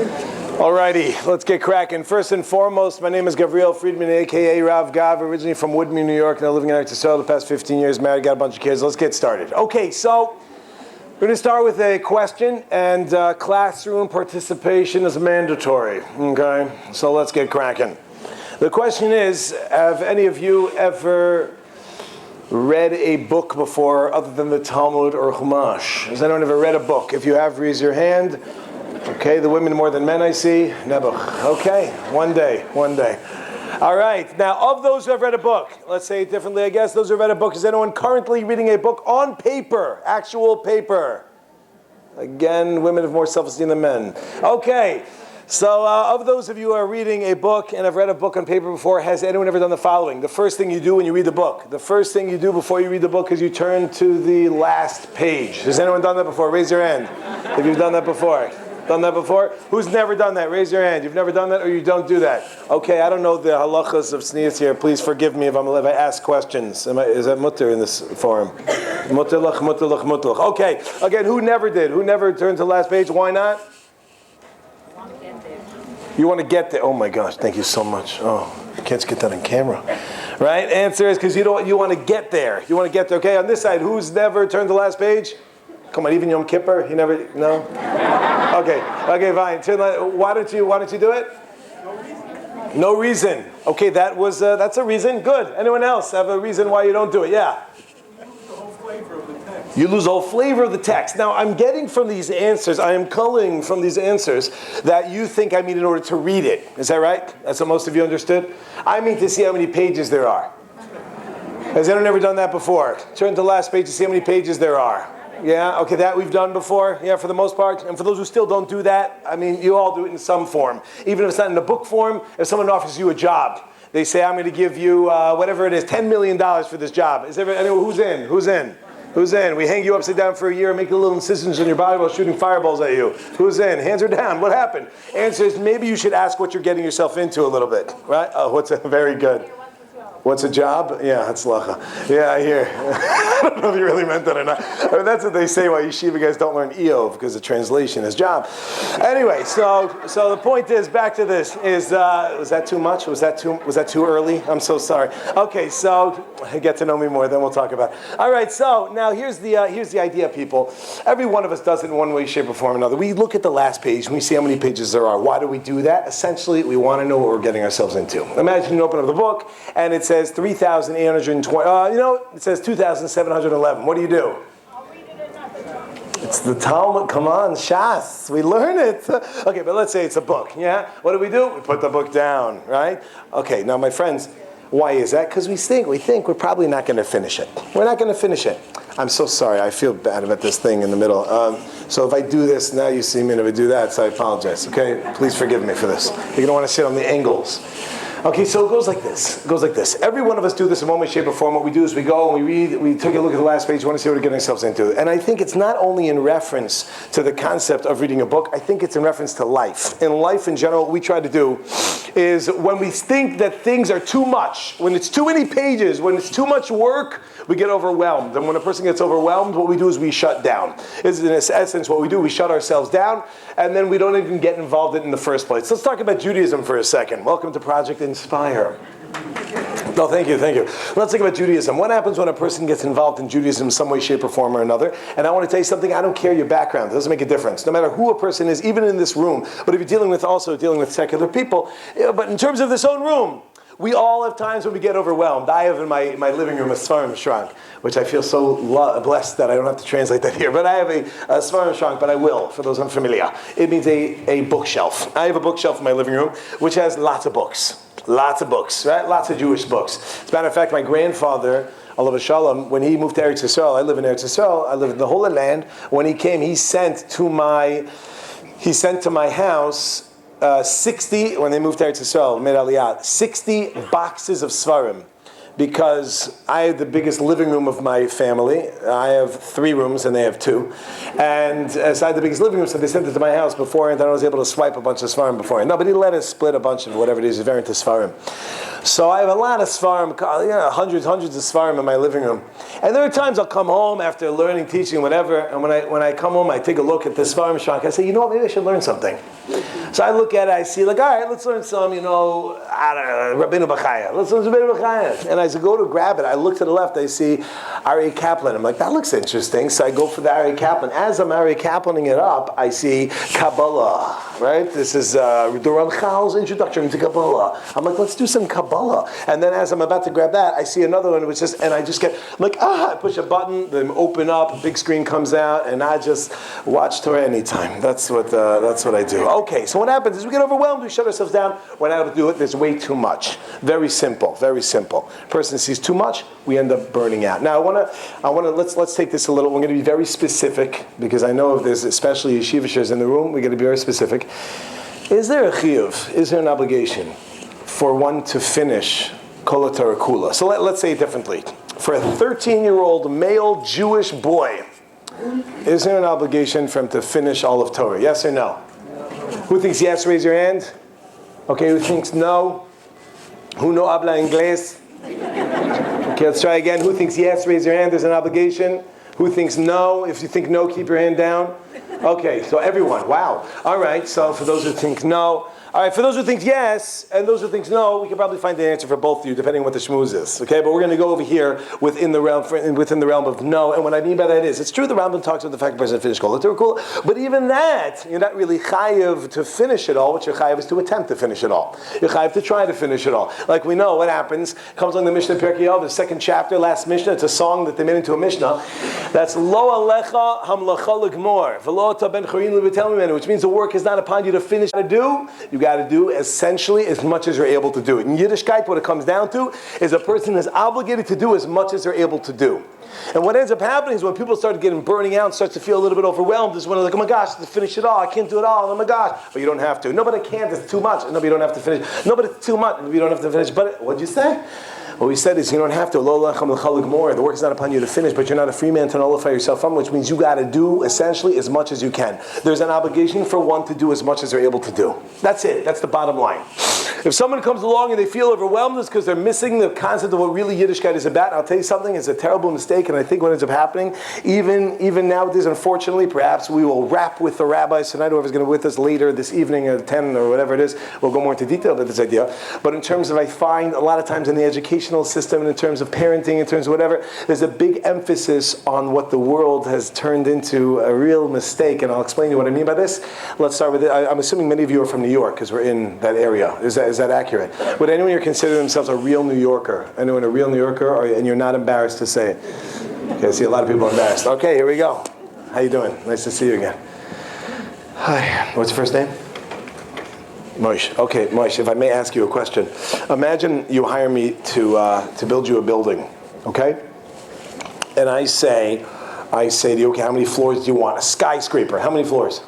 Alrighty, let's get cracking. First and foremost, my name is Gav Friedman, aka Rav Gav, originally from Woodmere, New York, now living in Israel the past 15 years, married, got a bunch of kids. Let's get started. Okay, so we're going to start with a question, and classroom participation is mandatory. Okay, so let's get cracking. The question is, have any of you ever read a book before other than the Talmud or Chumash? Has anyone ever read a book? If you have, raise your hand. Okay, the women more than men I see. Nebuch. Okay, one day. All right, now of those who have read a book, let's say it differently, I guess, those who have read a book, is anyone currently reading a book on paper, actual paper? Again, women have more self-esteem than men. Okay, so of those of you who are reading a book and have read a book on paper before, has anyone ever done the following? The first thing you do when you read the book, the first thing you do before you read the book is you turn to the last page. Has anyone done that before? Raise your hand if you've done that before. Done that before? Who's never done that? Raise your hand. You've never done that or you don't do that? Okay, I don't know the halachas of tznius here. Please forgive me if I ask questions. Is that mutter in this forum? Mutter. Okay, again, who never did? Who never turned to the last page? Why not? You want to get there. Oh my gosh, thank you so much. Oh, can't get that on camera. Right? Answer is because you want to get there. You want to get there. Okay, on this side, who's never turned to the last page? Come on, even Yom Kippur, you never, no? Okay, fine. Why don't you do it? No reason. Okay, that's a reason. Good. Anyone else have a reason why you don't do it? Yeah. You lose the whole flavor of the text. Now, I'm getting from these answers, I am culling from these answers that you think I mean in order to read it. Is that right? That's what most of you understood? I mean to see how many pages there are. Has anyone ever done that before? Turn to the last page to see how many pages there are. Yeah, okay, that we've done before, yeah, for the most part. And for those who still don't do that, I mean, you all do it in some form. Even if it's not in the book form, if someone offers you a job, they say, I'm going to give you, whatever it is, $10 million for this job. Is there anyone who's in? We hang you upside down for a year, make little incisions in your body while shooting fireballs at you. Who's in? Hands are down. What happened? Answer is, maybe you should ask what you're getting yourself into a little bit, right? Oh, very good. What's a job? Yeah, that's lacha. Yeah, I hear. I don't know if you really meant that or not. I mean, that's what they say why yeshiva guys don't learn Eov, because the translation is job. Anyway, so the point is, back to this, is, was that too much? Was that too early? I'm so sorry. Okay, so get to know me more, then we'll talk about it. All right, so now here's the idea, people. Every one of us does it in one way, shape, or form or another. We look at the last page and we see how many pages there are. Why do we do that? Essentially, we want to know what we're getting ourselves into. Imagine you open up the book and it says 3,820, it says 2,711. What do? I'll read it another. It's the Talmud. Come on, Shas. We learn it. Okay, but let's say it's a book, yeah? What do? We put the book down, right? Okay, now my friends, why is that? Because we think we're probably not going to finish it. We're not going to finish it. I'm so sorry. I feel bad about this thing in the middle. So if I do this, now you see me, and if I do that, so I apologize, okay? Please forgive me for this. You're going to want to sit on the angles. Okay, so it goes like this. Every one of us do this in one way, shape, or form. What we do is we go and we read, we take a look at the last page, we want to see what we're getting ourselves into. And I think it's not only in reference to the concept of reading a book, I think it's in reference to life. In life in general, what we try to do is when we think that things are too much, when it's too many pages, when it's too much work, we get overwhelmed. And when a person gets overwhelmed, what we do is we shut down. In essence, what we do, we shut ourselves down, and then we don't even get involved in the first place. Let's talk about Judaism for a second. Welcome to Project Inspire. No, thank you. Let's talk about Judaism. What happens when a person gets involved in Judaism in some way, shape, or form or another? And I want to tell you something, I don't care your background. It doesn't make a difference. No matter who a person is, even in this room. But if you're dealing with secular people, but in terms of this own room, we all have times when we get overwhelmed. I have in my living room a Svarim Shrank, which I feel so blessed that I don't have to translate that here. But I have a Svarim Shrank, but I will, for those unfamiliar. It means a bookshelf. I have a bookshelf in my living room, which has lots of books. Lots of books, right? Lots of Jewish books. As a matter of fact, my grandfather, Alav Shalom, when he moved to Eretz Yisrael, I live in Eretz Yisrael, I live in the Holy Land. When he came, he sent to my house 60, when they moved to Eretz Yisrael, made Aliyah, 60 boxes of Svarim. Because I have the biggest living room of my family. I have 3 rooms and they have 2. And as I had the biggest living room, so they sent it to my house beforehand, and I was able to swipe a bunch of Svarim beforehand. Nobody let us split a bunch of whatever it is, very into Svarim. So I have a lot of Svarim, hundreds of Svarim in my living room. And there are times I'll come home after learning, teaching, whatever, and when I come home, I take a look at the Svarim Shrank. I say, you know what, maybe I should learn something. So I look at it, I see like, all right, let's learn some, I don't know, Rabbeinu Bachaya. Let's learn Rabbeinu Bachaya. And as I go to grab it, I look to the left, I see Ari Kaplan. I'm like, that looks interesting. So I go for the Ari Kaplan. As I'm Ari Kaplaning it up, I see Kabbalah, right? This is the Ramchal's introduction to Kabbalah. I'm like, let's do some Kabbalah. And then as I'm about to grab that, I see another one, and I just get, I'm like, I push a button, then open up, a big screen comes out, and I just watch Torah anytime. That's what I do. Okay, so what happens is we get overwhelmed, we shut ourselves down, we're not able to do it, there's way too much. Very simple, very simple. Person sees too much, we end up burning out. Now let's take this a little, we're going to be very specific, because I know if there's especially yeshivashers in the room, we're going to be very specific. Is there a chiyuv, is there an obligation for one to finish Kol HaTorah Kula? So let's say it differently. For a 13-year-old male Jewish boy, is there an obligation for him to finish all of Torah? Yes or no? Who thinks yes? Raise your hand. Okay, who thinks no? Who no habla inglés? Okay, let's try again. Who thinks yes? Raise your hand. There's an obligation. Who thinks no? If you think no, keep your hand down. Okay, so everyone. Wow. All right, so for those who think no. All right, for those who think yes, and those who think no, we can probably find the answer for both of you, depending on what the shmooze is. Okay, but we're going to go over here within the realm of no. And what I mean by that is, it's true the Rambam talks about the fact the person finished Kol HaTorah Kula, but even that, you're not really chayiv to finish it all. What you're chayiv is to attempt to finish it all. You're chayiv to try to finish it all. Like we know what happens, comes on the Mishnah Pirkei Avos, the second chapter, last Mishnah. It's a song that they made into a Mishnah. That's Lo Alecha Hamlacha L'Gmor V'Lo Ata Ben Chorin L'Betel Mimenu, which means the work is not upon you to finish. You got to do essentially as much as you're able to do. In Yiddishkeit, what it comes down to is a person is obligated to do as much as they're able to do. And what ends up happening is when people start getting burning out and start to feel a little bit overwhelmed, is when they're like, oh my gosh, to finish it all, I can't do it all, oh my gosh. But you don't have to. No, but I can't, it's too much. No, but you don't have to finish. No, but it's too much. You don't have to finish. But what'd you say? What we said is you don't have to. The work is not upon you to finish, but you're not a free man to nullify yourself from, which means you got to do essentially as much as you can. There's an obligation for one to do as much as they're able to do. That's it. That's the bottom line. If someone comes along and they feel overwhelmed, it's because they're missing the concept of what really Yiddishkeit is about. And I'll tell you something, it's a terrible mistake, and I think what ends up happening, even nowadays, unfortunately, perhaps we will wrap with the rabbis tonight, whoever's going to be with us later this evening at 10 or whatever it is, we'll go more into detail about this idea. But in terms of, I find a lot of times in the educational system and in terms of parenting, in terms of whatever, there's a big emphasis on what the world has turned into a real mistake, and I'll explain to you what I mean by this. Let's start with it. I'm assuming many of you are from New York, because we're in that area. Is that accurate? Would anyone here consider themselves a real New Yorker? Anyone a real New Yorker, and you're not embarrassed to say it? Okay, I see a lot of people embarrassed. Okay, here we go. How you doing? Nice to see you again. Hi. What's your first name? Moish. Okay, Moish, if I may ask you a question. Imagine you hire me to build you a building, okay? And I say to you, okay, how many floors do you want? A skyscraper. How many floors?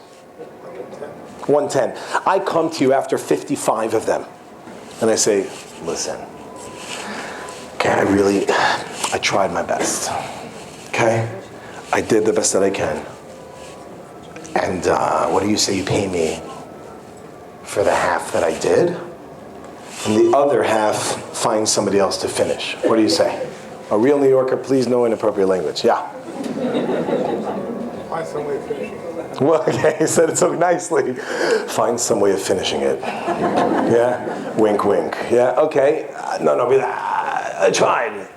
110. I come to you after 55 of them. And I say, listen, okay, I tried my best. Okay? I did the best that I can. And what do you say you pay me for the half that I did? And the other half, find somebody else to finish. What do you say? A real New Yorker, please, no inappropriate language. Yeah. Find some way of finishing it. Well, okay, he said it so nicely. Find some way of finishing it. Yeah? Wink, wink. Yeah, okay. No, I tried.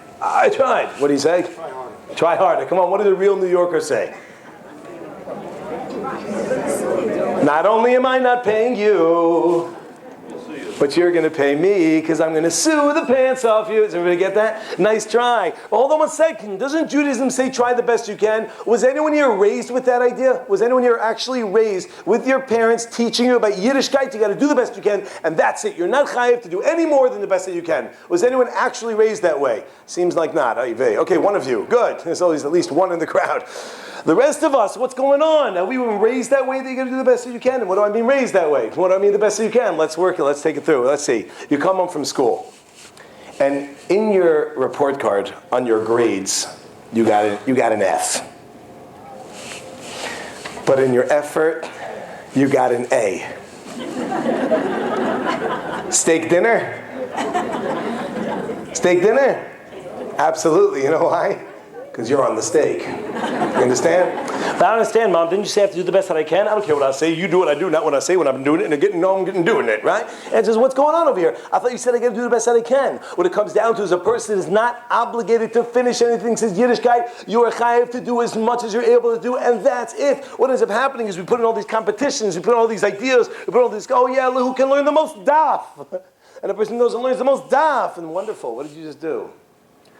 What do you say? Try hard. Try harder. Come on, what did a real New Yorker say? Not only am I not paying you, but you're going to pay me because I'm going to sue the pants off you. Does everybody get that? Nice try. Well, hold on one second. Doesn't Judaism say try the best you can? Was anyone here raised with that idea? Was anyone here actually raised with your parents teaching you about Yiddishkeit? You got to do the best you can, and that's it. You're not chayiv to do any more than the best that you can. Was anyone actually raised that way? Seems like not. Okay, one of you. Good. There's always at least one in the crowd. The rest of us, what's going on? Are we raised that way that you got to do the best that you can? And what do I mean raised that way? What do I mean the best that you can? Let's work it. Let's take it through. Let's see. You come home from school, and in your report card on your grades, you got an F. But in your effort, you got an A. Steak dinner? Steak dinner? Absolutely. You know why? because you're on the stake. You understand? But I understand, Mom. Didn't you say I have to do the best that I can? I don't care what I say. You do what I do, not what I say when I'm doing it. And I'm getting doing it, right? And it says, what's going on over here? I thought you said I got to do the best that I can. What it comes down to is a person is not obligated to finish anything. Says Yiddishkeit, you are chayav to do as much as you're able to do, and that's it. What ends up happening is we put in all these competitions, we put in all these ideas, we put in all these, oh yeah, look who can learn the most daf. And the person knows and learns the most daf. And wonderful, what did you just do?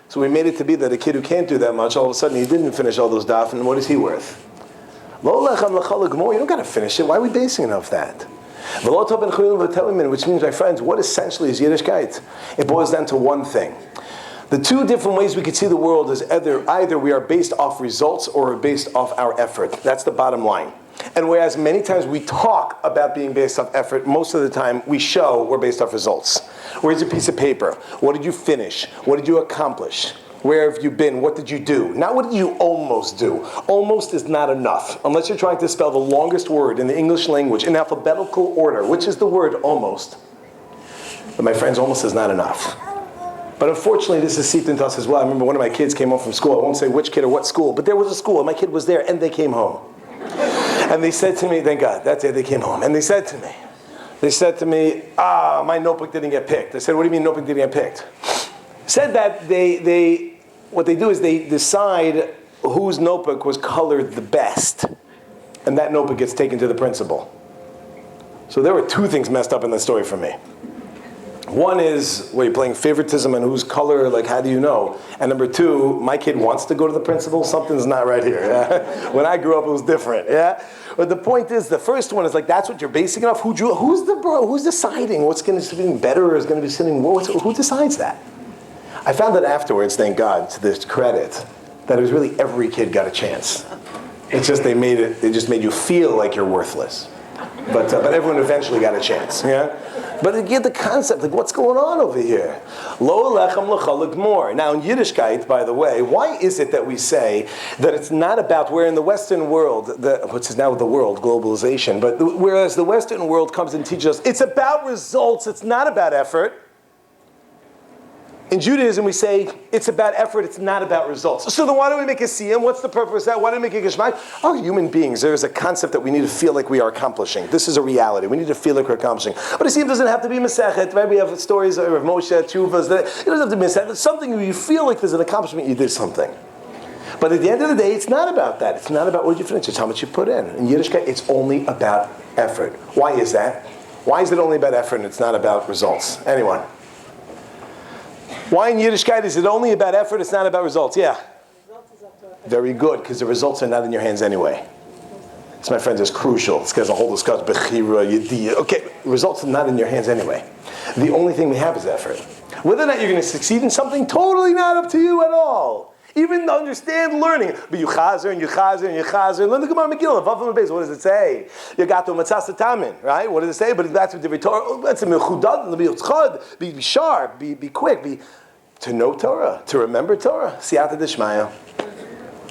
So we made it to be that a kid who can't do that much, all of a sudden he didn't finish all those daf, and what is he worth? Lo lechem l'chol gemor, you don't got to finish it. Why are we basing it off that? Which means, my friends, what essentially is Yiddishkeit? It boils down to one thing. The two different ways we could see the world is either we are based off results or we're based off our effort. That's the bottom line. And whereas many times we talk about being based off effort, most of the time we show we're based off results. Where's your piece of paper? What did you finish? What did you accomplish? Where have you been? What did you do? Not what did you almost do. Almost is not enough. Unless you're trying to spell the longest word in the English language in alphabetical order, which is the word almost. But my friends, almost is not enough. But unfortunately, this is seeped into us as well. I remember one of my kids came home from school. I won't say which kid or what school, but there was a school, and my kid was there, and they came home. And they said to me, thank God, that's it, they came home. And they said to me, my notebook didn't get picked. I said, what do you mean notebook didn't get picked? Said that what they do is they decide whose notebook was colored the best. And that notebook gets taken to the principal. So there were two things messed up in the story for me. One is, you're playing favoritism and whose color, like how do you know? And number two, my kid wants to go to the principal, something's not right here. Yeah? When I grew up, it was different. Yeah. But the point is, the first one is like, that's what you're basing it off. Who's deciding what's going to be better or is going to be sitting, who decides that? I found that afterwards, thank God, to this credit, that it was really every kid got a chance. It's just they just made you feel like you're worthless. But everyone eventually got a chance, yeah? But you get the concept, like what's going on over here? Lo lechem l'chol gemor. Now in Yiddishkeit, by the way, why is it that we say that it's not about, where in the Western world, which is now the world, globalization, but whereas the Western world comes and teaches us, it's about results, it's not about effort. In Judaism, we say it's about effort, it's not about results. So then why do we make a siyum? What's the purpose of that? Why do we make a geshmak? Oh, human beings, there is a concept that we need to feel like we are accomplishing. This is a reality. We need to feel like we're accomplishing. But a siyum doesn't have to be mesechet, right? We have stories of Moshe, Tshuvas. It doesn't have to be mesechet. It's something where you feel like there's an accomplishment, you did something. But at the end of the day, it's not about that. It's not about what you finish. It's how much you put in. In Yiddishkeit, it's only about effort. Why is that? Why is it only about effort and it's not about results? Anyone? Why in Yiddishkeit is it only about effort, it's not about results? Yeah. Very good, because the results are not in your hands anyway. This, my friends, is crucial. This guy's a whole discussion. Bechira, Yediyah. Okay, results are not in your hands anyway. The only thing we have is effort. Whether or not you're going to succeed in something, totally not up to you at all. Even to understand learning. But you chazer and you chazer and you chazer. Learn the Gemara Megillah. What does it say? You got to matzah tamin, right? What does it say? But that's what the Torah. That's a mechudad. Be sharp. Be quick. To know Torah. To remember Torah. Siyata d'shmaya.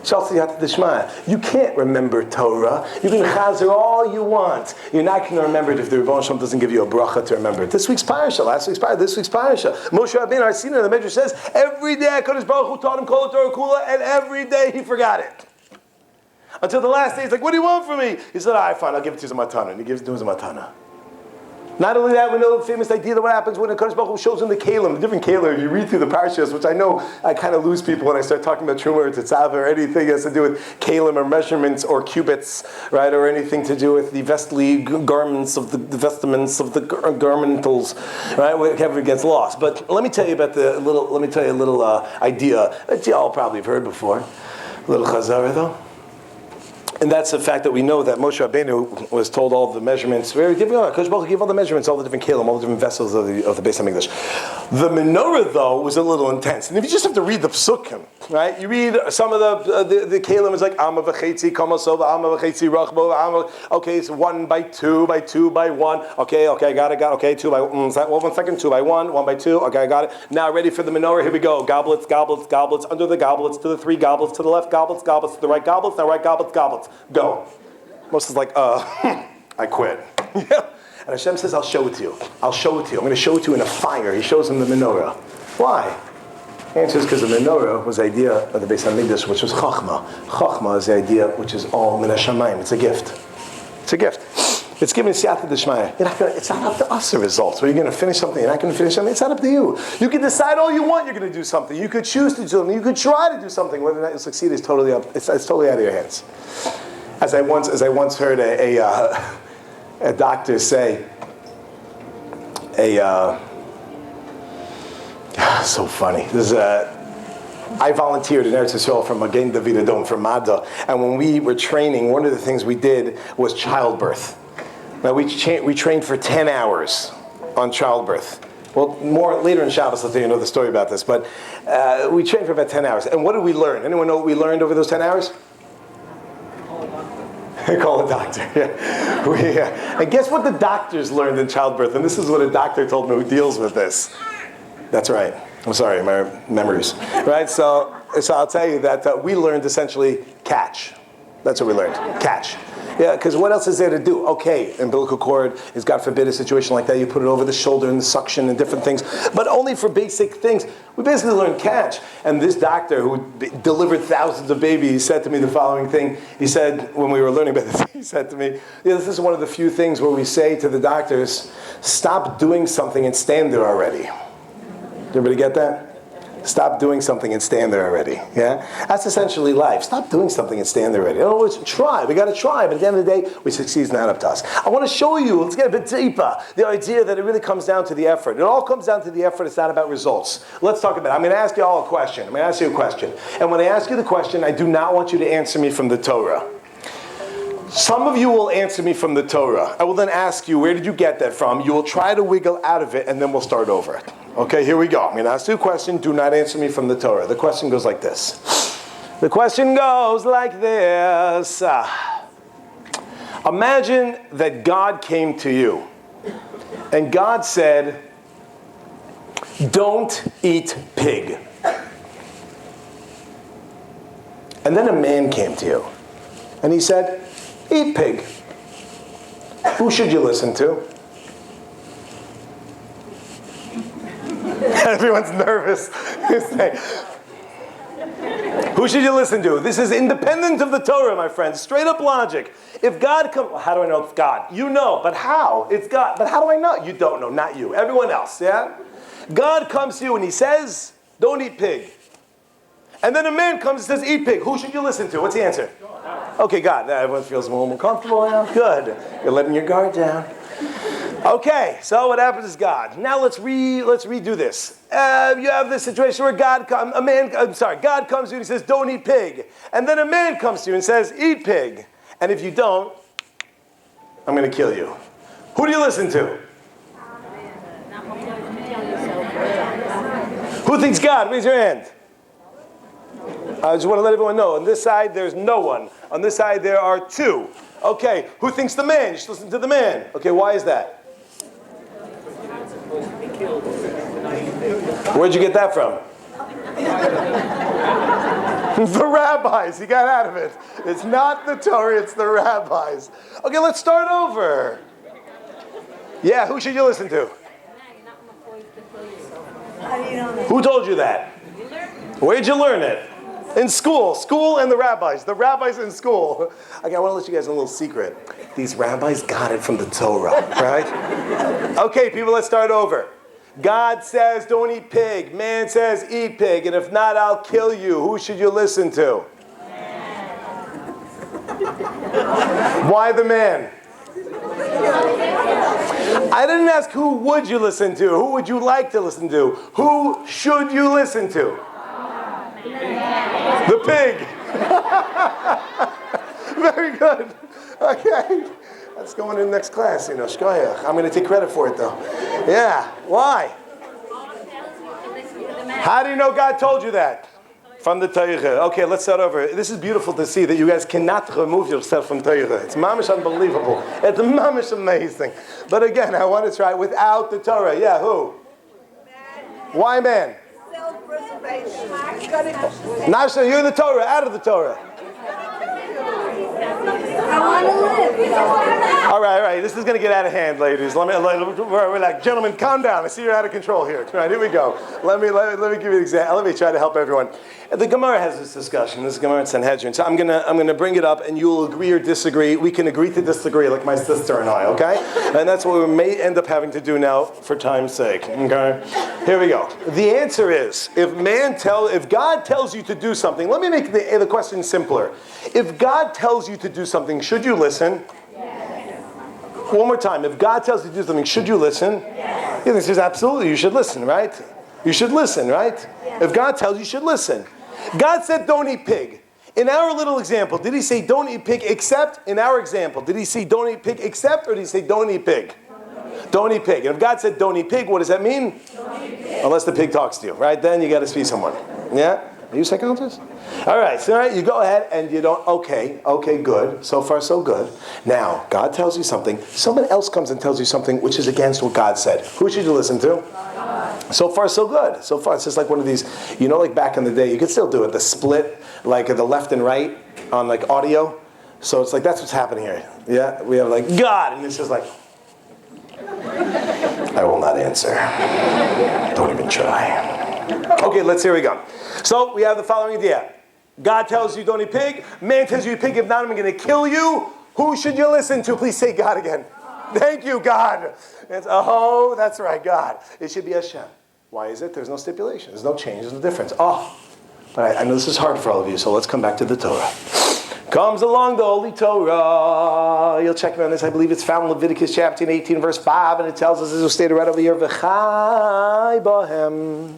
Shal siyata d'shmaya. You can't remember Torah. You can chazer all you want. You're not going to remember it if the Rebbeinu Shalom doesn't give you a bracha to remember it. This week's parasha, last week's parasha, this week's parasha. Moshe Rabbeinu, our senior, the Medrash says, every day HaKadosh Baruch Hu taught him Kol Torah Kula, and every day he forgot it. Until the last day, he's like, what do you want from me? He said, all right, fine, I'll give it to you as a matana. And he gives it to him as a matana. Not only that, we know the famous idea that what happens when HaKadosh Baruch Hu shows him the kalim, the different kalim. You read through the parashas, which I know I kind of lose people when I start talking about truma or tetzava or anything that has to do with kalim or measurements or cubits, right, or anything to do with the vestly garments of the vestments of the garmentals, right? Whatever gets lost. But let me tell you about a little idea that you all probably have heard before. A little chazara though. And that's the fact that we know that Moshe Rabbeinu was told all the measurements. Very different. HaKadosh Baruch Hu gave all the measurements, all the different kelim, all the different vessels of the Beis Hamikdash. The menorah, though, was a little intense. And if you just have to read the psukim, right? You read some of the kelim is like Amma v'chetzi kamasova, Amma v'chetzi rachbo, okay, it's 1 by 2 by 2 by 1. Okay, I got it. Okay, 2 by 1 second, 2 by 1, 1 by 2. Okay, I got it. Now ready for the menorah. Here we go. Goblets, under the goblets, to the 3 goblets, to the left goblets, to the right goblets, now right goblets. Go. Moses is like, I quit. And Hashem says, I'll show it to you. I'm going to show it to you in a fire. He shows him the menorah. Why? The answer is because the menorah was the idea of the Beis Hamikdash, which was chachma. Chachma is the idea which is all min hashamayim. It's a gift. It's a gift. It's given siyata d'shmaya. It's not up to us, the results. Are you going to finish something? You're not going to finish something? It's not up to you. You can decide all you want you're going to do something. You could choose to do something. You could try to do something. Whether or not you succeed is totally up. It's totally out of your hands. As I once heard a doctor say, so funny. I volunteered in Eretz Yisrael from Magen David Adom, from Madda, and when we were training, one of the things we did was childbirth. Now we trained for 10 hours on childbirth. Well, more later in Shabbos, I'll tell you another story about this, but we trained for about 10 hours. And what did we learn? Anyone know what we learned over those 10 hours? Call a doctor. Yeah. And guess what the doctors learned in childbirth? And this is what a doctor told me who deals with this. That's right. I'm sorry, my memories. Right? So I'll tell you that we learned essentially catch. That's what we learned. Catch. Yeah, because what else is there to do? Okay, umbilical cord is, God forbid, a situation like that. You put it over the shoulder and the suction and different things. But only for basic things. We basically learned catch. And this doctor who delivered thousands of babies said to me the following thing. He said, when we were learning about this, he said to me, this is one of the few things where we say to the doctors, stop doing something and stand there already. Everybody get that? Stop doing something and stand there already. Yeah? That's essentially life. Stop doing something and stand there already. In other words, try. We got to try. But at the end of the day, we succeed. It's not up to us. I want to show you, let's get a bit deeper, the idea that it really comes down to the effort. It all comes down to the effort. It's not about results. Let's talk about it. I'm going to ask you all a question. I'm going to ask you a question. And when I ask you the question, I do not want you to answer me from the Torah. Some of you will answer me from the Torah. I will then ask you, where did you get that from? You will try to wiggle out of it, and then we'll start over. Okay, here we go. I'm going to ask you a question. Do not answer me from the Torah. The question goes like this. The question goes like this. Imagine that God came to you, and God said, don't eat pig. And then a man came to you, and he said, eat pig. Who should you listen to? Everyone's nervous. Who should you listen to? This is independent of the Torah, my friends. Straight up logic. If God comes, well, how do I know it's God? You know, but how? It's God. But how do I know? You don't know, not you. Everyone else, yeah? God comes to you and he says, don't eat pig. And then a man comes and says, eat pig. Who should you listen to? What's the answer? Okay, God. Everyone feels more comfortable now. Good. You're letting your guard down. Okay, so what happens is God. Now let's redo this. You have this situation where God comes to you and he says, don't eat pig. And then a man comes to you and says, eat pig. And if you don't, I'm going to kill you. Who do you listen to? Who thinks God? Raise your hand. I just want to let everyone know, on this side, there's no one. On this side, there are two. Okay, who thinks the man? You should listen to the man. Okay, why is that? Where'd you get that from? The rabbis. He got out of it. It's not the Torah, it's the rabbis. Okay, let's start over. Yeah, who should you listen to? Who told you that? Where'd you learn it? In school. School and the rabbis. The rabbis in school. Okay, I want to let you guys in a little secret. These rabbis got it from the Torah, right? Okay, people, let's start over. God says, don't eat pig. Man says, eat pig. And if not, I'll kill you. Who should you listen to? Why the man? I didn't ask who would you listen to. Who would you like to listen to? Who should you listen to? The pig. Very good. Okay. That's going in the next class, shkoyach. I'm going to take credit for it, though. Yeah. Why? How do you know God told you that? From the Torah. Okay, let's start over. This is beautiful to see that you guys cannot remove yourself from Torah. It's mamish unbelievable. It's mamish amazing. But again, I want to try without the Torah. Yeah, who? Why man? Self-preservation. Nasha, you're in the Torah, out of the Torah. want to live. All right. This is going to get out of hand, ladies. We're like, gentlemen, calm down. I see you're out of control here. All right, here we go. Let me give you an example. Let me try to help everyone. The Gemara has this discussion. This is Gemara in Sanhedrin. So I'm gonna bring it up, and you'll agree or disagree. We can agree to disagree, like my sister and I. Okay, and that's what we may end up having to do now for time's sake. Okay, here we go. The answer is, if God tells you to do something, let me make the question simpler. If God tells you to do something, should you listen? Yes. One more time. If God tells you to do something, should you listen? Yes. The answer is absolutely. You should listen, right? You should listen, right? Yes. If God tells you, you should listen. God said, don't eat pig. In our little example, did he say don't eat pig except? In our example, did he say don't eat pig except, or did he say don't eat pig? Don't eat pig. And if God said don't eat pig, what does that mean? Unless the pig talks to you, right? Then you got to speak someone. Yeah? Are you a psychologist? All right, so you go ahead and you don't, okay, good. So far, so good. Now, God tells you something. Someone else comes and tells you something which is against what God said. Who should you listen to? So far, so good. So far, it's just like one of these, like back in the day, you could still do it, the split, like the left and right on like audio. So it's like, that's what's happening here. Yeah, we have like, God, and it's just like, I will not answer. Don't even try. Okay, here we go. So we have the following idea. God tells you don't eat pig. Man tells you eat pig. If not, I'm going to kill you. Who should you listen to? Please say God again. Thank you, God. That's right, God. It should be Hashem. Why is it? There's no stipulation. There's no change. There's no difference. But I know this is hard for all of you, so let's come back to the Torah. Comes along the Holy Torah. You'll check me on this. I believe it's found in Leviticus chapter 18, verse 5, and it tells us, as was stated right over here, V'chai bahem.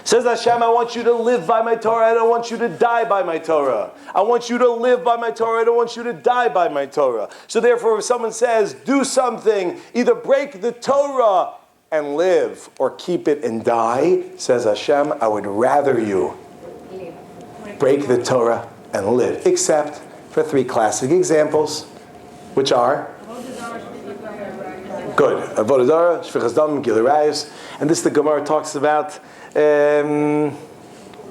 Says Hashem, I want you to live by my Torah. I don't want you to die by my Torah. I want you to live by my Torah. I don't want you to die by my Torah. So therefore, if someone says, do something, either break the Torah and live, or keep it and die, says Hashem, I would rather you break the Torah and live. Except for 3 classic examples, which are good. Avodah Zarah, Shfichas Dam, Gilui Arayos. And this the Gemara talks about. Where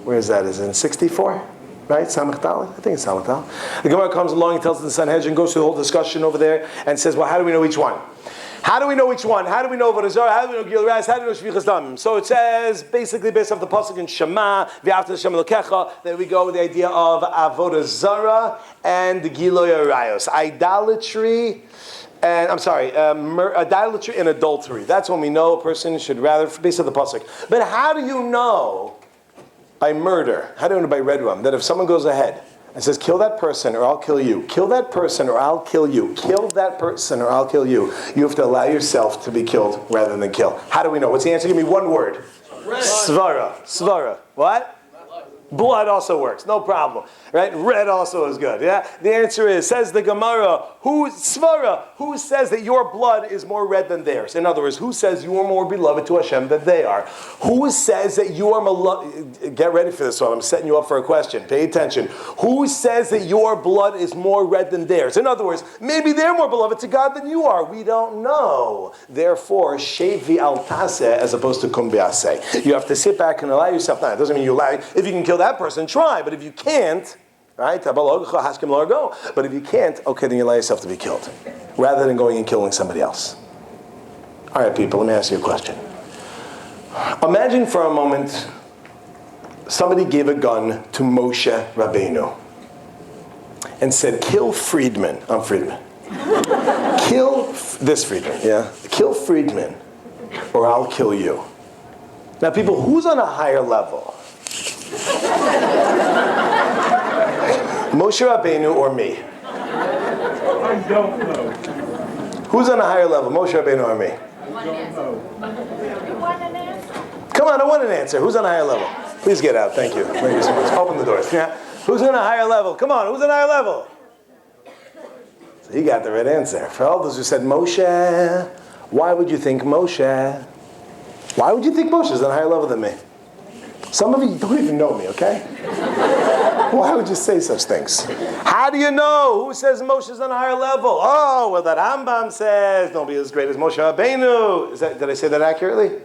is that? Is it in 64? Right? Samach Dal? I think it's Samach Dal. The Gemara comes along and tells the Sanhedrin, goes through the whole discussion over there, and says, well, how do we know each one? How do we know each one? How do we know Avodah Zarah? How do we know Gilui Arayos? How do we know Shfichas Dam? So it says, basically based off the pasuk in Shema, V'ahavta Hashem Elokecha, that we go with the idea of Avodah Zarah and Gilui Arayos. Idolatry, and idolatry and adultery. That's when we know a person should rather, based on the pasuk. But how do you know by murder? How do you know by red rum? That if someone goes ahead and says, kill that person or I'll kill you. Kill that person or I'll kill you. Kill that person or I'll kill you. You have to allow yourself to be killed rather than kill. How do we know? What's the answer? Give me one word. Red. Svara. What? Blood also works, no problem, right? Red also is good, yeah? The answer is, says the Gemara, who says that your blood is more red than theirs? In other words, who says you are more beloved to Hashem than they are? Who says that you are get ready for this one, I'm setting you up for a question, pay attention. Who says that your blood is more red than theirs? In other words, maybe they're more beloved to God than you are, we don't know. Therefore, shevi al taseh as opposed to kum be'aseh. You have to sit back and allow yourself, it doesn't mean you allow, if you can kill that person, try. But if you can't, right? But if you can't, okay, then you allow yourself to be killed, rather than going and killing somebody else. All right, people, let me ask you a question. Imagine for a moment somebody gave a gun to Moshe Rabbeinu and said, kill Friedman. I'm Friedman. Kill this Friedman, yeah? Kill Friedman, or I'll kill you. Now, people, who's on a higher level? Moshe Rabbeinu or me? I don't know. Who's on a higher level, Moshe Rabbeinu or me? I don't know. You want an answer? Come on, I want an answer. Who's on a higher level? Please get out. Thank you. Thank you so much. Open the doors. Yeah. Who's on a higher level? Come on, who's on a higher level? So he got the right answer. For all those who said Moshe, why would you think Moshe? Why would you think Moshe is on a higher level than me? Some of you don't even know me, okay? Why would you say such things? How do you know? Who says Moshe is on a higher level? Oh, well, that Rambam says, don't be as great as Moshe Rabbeinu. Did I say that accurately?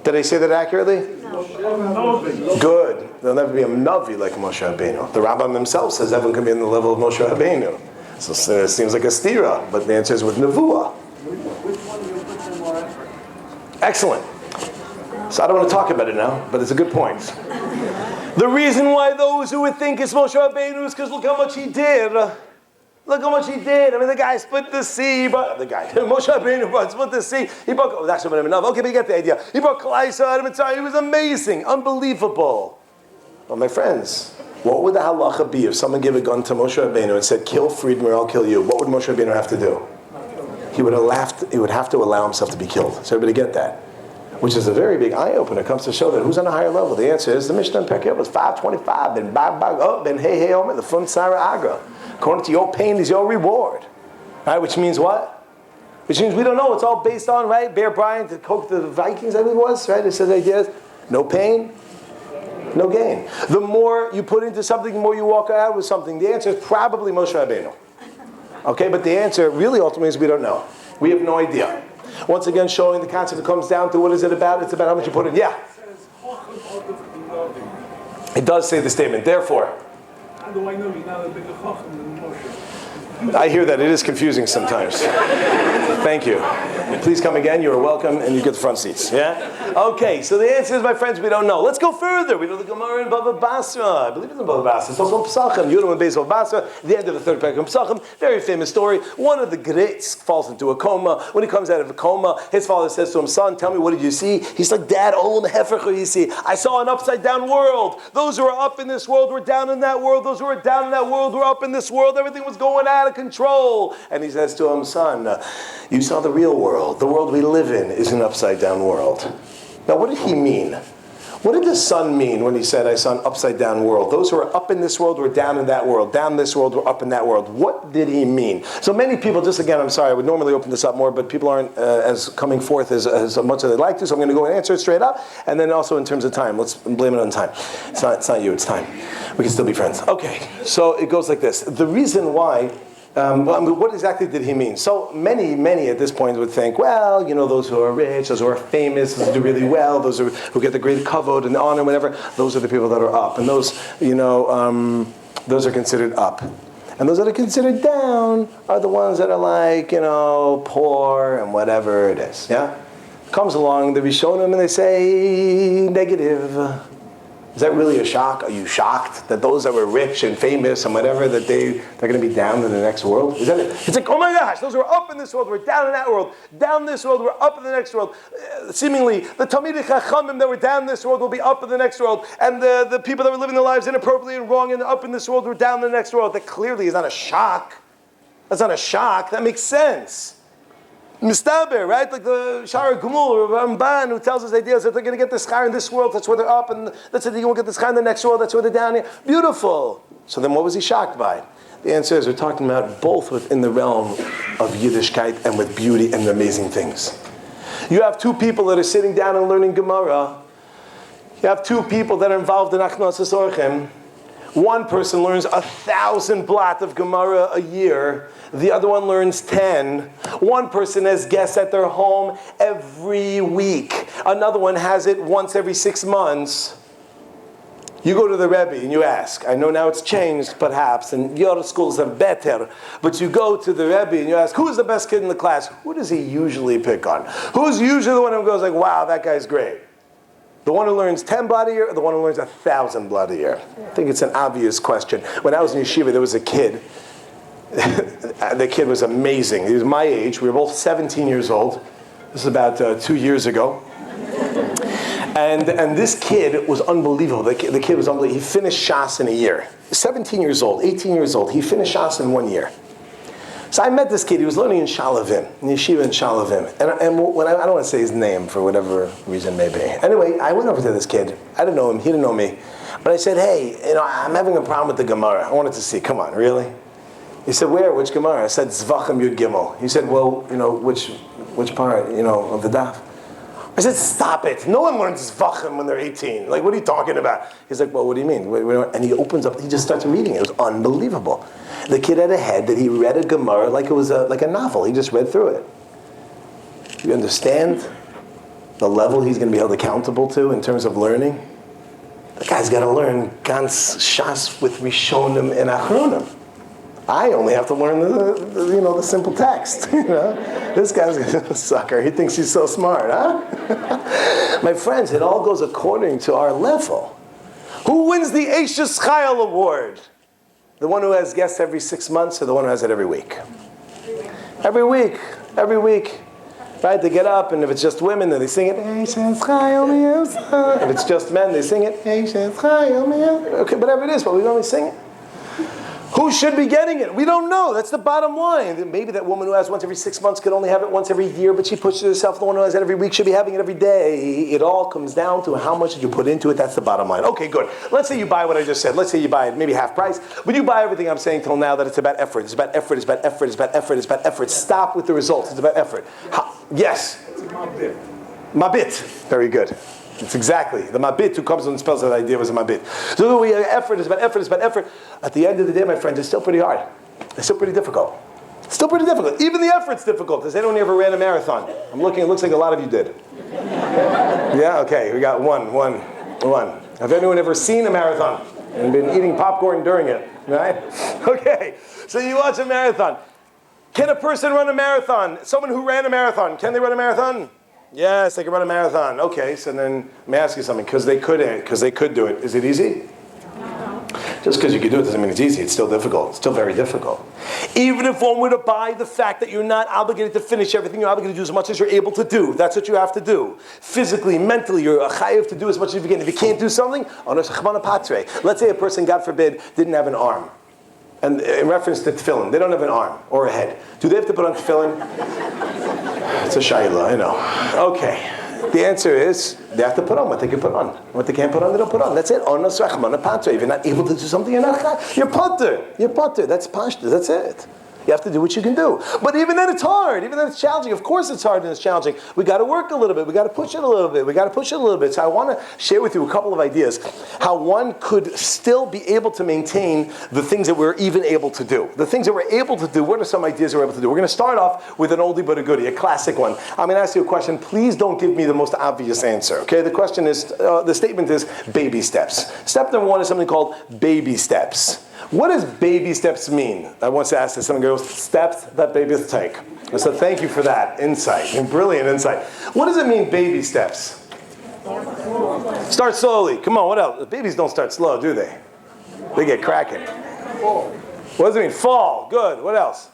Did I say that accurately? No. Good. There'll never be a Navi like Moshe Rabbeinu. The Rambam himself says everyone can be on the level of Moshe Rabbeinu. So it seems like a stira, but the answer is with nevuah. Which one do you put in more effort? Excellent. So I don't want to talk about it now, but it's a good point. The reason why those who would think it's Moshe Rabbeinu is because look how much he did. Look how much he did. I mean, the guy split the sea. Moshe Rabbeinu split the sea. He brought, oh, that's not enough. Okay, but you get the idea. He brought Kalaisa out of Mitzrayim. He was amazing, unbelievable. Well, my friends, what would the halacha be if someone gave a gun to Moshe Rabbeinu and said, kill Friedman or I'll kill you? What would Moshe Rabbeinu have to do? He would have to allow himself to be killed. So everybody get that? Which is a very big eye-opener. It comes to show that who's on a higher level. The answer is the Mishnah in Perkei was 525. Ben hey omer the fun Sarah Agra. According to your pain is your reward. Right? Which means what? Which means we don't know. It's all based on, right? Bear Bryant, the coke the Vikings, I think it was, right? It says ideas. No pain, no gain. The more you put into something, the more you walk out with something. The answer is probably Moshe Rabbeinu. Okay, but the answer really ultimately is we don't know. We have no idea. Once again, showing the concept, it comes down to what is it about? It's about how much you put in. Yeah. It does say the statement. Therefore. How do I know he's not a bigger chacham than Moshe? I hear that. It is confusing sometimes. Thank you. Please come again. You are welcome, and you get the front seats. Yeah? Okay, so the answer is, my friends, we don't know. Let's go further. We know the Gemara in Bava Basra. I believe it's in Bava Basra. It's also in Pesachim. Yudam and Beis Bava Basra, the end of the third parak in Pesachim. Very famous story. One of the greats falls into a coma. When he comes out of a coma, his father says to him, son, tell me, what did you see? He's like, Dad, you see. I saw an upside-down world. Those who are up in this world were down in that world. Those who were down in that world were up in this world. Everything was going out of control. And he says to him, son, you saw the real world. The world we live in is an upside-down world. Now, what did he mean? What did the son mean when he said, I saw an upside-down world? Those who are up in this world were down in that world. Down in this world were up in that world. What did he mean? So many people, just again, I'm sorry, I would normally open this up more, but people aren't as coming forth as much as they'd like to, so I'm going to go and answer it straight up. And then also in terms of time, let's blame it on time. It's not you, it's time. We can still be friends. Okay, so it goes like this. The reason why what exactly did he mean? So many at this point would think, well, those who are rich, those who are famous, those who do really well, those who get the great kavod and the honor, whatever, those are the people that are up. And those, those are considered up. And those that are considered down are the ones that are like, poor and whatever it is. Yeah? Comes along the Rishonim and they say negative. Is that really a shock? Are you shocked that those that were rich and famous and whatever, that they're going to be down in the next world? Is that it? It's like, oh my gosh, those who are up in this world were down in that world. Down in this world were up in the next world. Seemingly, the Talmidei Chachamim that were down in this world will be up in the next world. And the people that were living their lives inappropriately and wrong and up in this world were down in the next world. That clearly is not a shock. That's not a shock. That makes sense. Mistaber, right? Like the Shara Gumul or Ramban who tells us ideas that they're going to get the schar in this world, that's where they're up, and that's it, they won't get the schar in the next world, that's where they're down here. Beautiful. So then what was he shocked by? The answer is we're talking about both within the realm of Yiddishkeit and with beauty and amazing things. You have two people that are sitting down and learning Gemara. You have two people that are involved in Achnas Orchem. One person learns 1,000 blot of Gemara a year. The other one learns 10. One person has guests at their home every week. Another one has it once every 6 months. You go to the Rebbe and you ask. I know now it's changed, perhaps, and your schools are better. But you go to the Rebbe and you ask, who's the best kid in the class? Who does he usually pick on? Who's usually the one who goes like, wow, that guy's great? The one who learns 10 blot a year or the one who learns 1,000 blot a year? I think it's an obvious question. When I was in yeshiva, there was a kid. The kid was amazing. He was my age. We were both 17 years old. This is about 2 years ago. And this kid was unbelievable. The kid was unbelievable. He finished Shas in a year. 17 years old, 18 years old. He finished Shas in 1 year. So I met this kid. He was learning in Shalavim, in yeshiva in Shalavim. And when I don't want to say his name for whatever reason may be. Anyway, I went over to this kid. I didn't know him. He didn't know me. But I said, hey, I'm having a problem with the Gemara. I wanted to see. Come on, really? He said, where? Which Gemara? I said, Zvachim Yud Gimel. He said, well, which part, of the daf? I said, stop it. No one learns Zvachim when they're 18. Like, what are you talking about? He's like, well, what do you mean? And he opens up, he just starts reading it. It was unbelievable. The kid had a head that he read a Gemara like it was like a novel. He just read through it. You understand the level he's going to be held accountable to in terms of learning? The guy's got to learn Gans Shas with Rishonim and Achronim. I only have to learn the simple text. This guy's a sucker. He thinks he's so smart, huh? My friends, it all goes according to our level. Who wins the Eishes Chayil Award? The one who has guests every 6 months, or the one who has it every week? Every week. Every week. Right? They get up, and if it's just women, then they sing it. Eishes Chayil Miyosah. If it's just men, they sing it. Eishes Chayil Miyosah. Okay, whatever it is, but we only sing it. Who should be getting it? We don't know. That's the bottom line. Maybe that woman who has once every 6 months could only have it once every year, but she pushes herself. The one who has it every week should be having it every day. It all comes down to how much did you put into it. That's the bottom line. Okay, good. Let's say you buy what I just said. Let's say you buy it maybe half price, but you buy everything I'm saying till now that it's about effort. It's about effort. It's about effort. It's about effort. It's about effort. Stop with the results. It's about effort. Yes. It's a mabit. Mabit. Very good. It's exactly. The mabit who comes and spells that idea was a mabit. So effort is about effort, is about effort. At the end of the day, my friends, it's still pretty hard. It's still pretty difficult. It's still pretty difficult. Even the effort's difficult. Has anyone ever ran a marathon? I'm looking, it looks like a lot of you did. Yeah, okay, we got one. Have anyone ever seen a marathon and been eating popcorn during it? Right? Okay, so you watch a marathon. Can a person run a marathon? Someone who ran a marathon, can they run a marathon? Yes, they can run a marathon. Okay, so then let me ask you something. Because they could do it. Is it easy? No. Just because you can do it doesn't mean it's easy. It's still difficult. It's still very difficult. Even if one were to buy the fact that you're not obligated to finish everything, you're obligated to do as much as you're able to do. That's what you have to do. Physically, mentally, you're a chayiv to do as much as you can. If you can't do something, let's say a person, God forbid, didn't have an arm. And in reference to tefillin, they don't have an arm or a head. Do they have to put on tefillin? It's a shayla, I know. Okay. The answer is, they have to put on what they can put on. What they can't put on, they don't put on. That's it. If you're not able to do something, you're potter. You're potter. That's pashta. That's it. You have to do what you can do. But even then it's hard. Even then it's challenging. Of course it's hard and it's challenging. We got to work a little bit. We got to push it a little bit. So I want to share with you a couple of ideas how one could still be able to maintain the things that we're even able to do. The things that we're able to do, what are some ideas we're able to do? We're going to start off with an oldie but a goodie, a classic one. I'm going to ask you a question. Please don't give me the most obvious answer. Okay? The question is, the statement is baby steps. Step number one is something called baby steps. What does baby steps mean? I want to ask this. Someone goes, steps that babies take. So thank you for that insight, brilliant insight. What does it mean, baby steps? Start slowly. Come on, what else? Babies don't start slow, do they? They get cracking. What does it mean? Fall. Good. What else?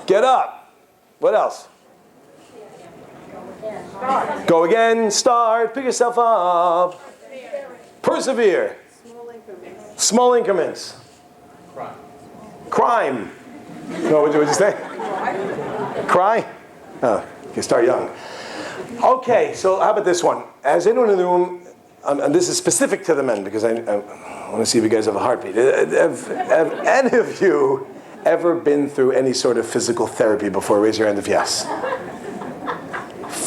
Get up. What else? Go again. Start. Pick yourself up. Persevere. Small increments. Crime. No, what did you say? Cry? Oh, you start young. Okay, so how about this one? Has anyone in the room, and this is specific to the men because I want to see if you guys have a heartbeat. Have any of you ever been through any sort of physical therapy before? Raise your hand if yes.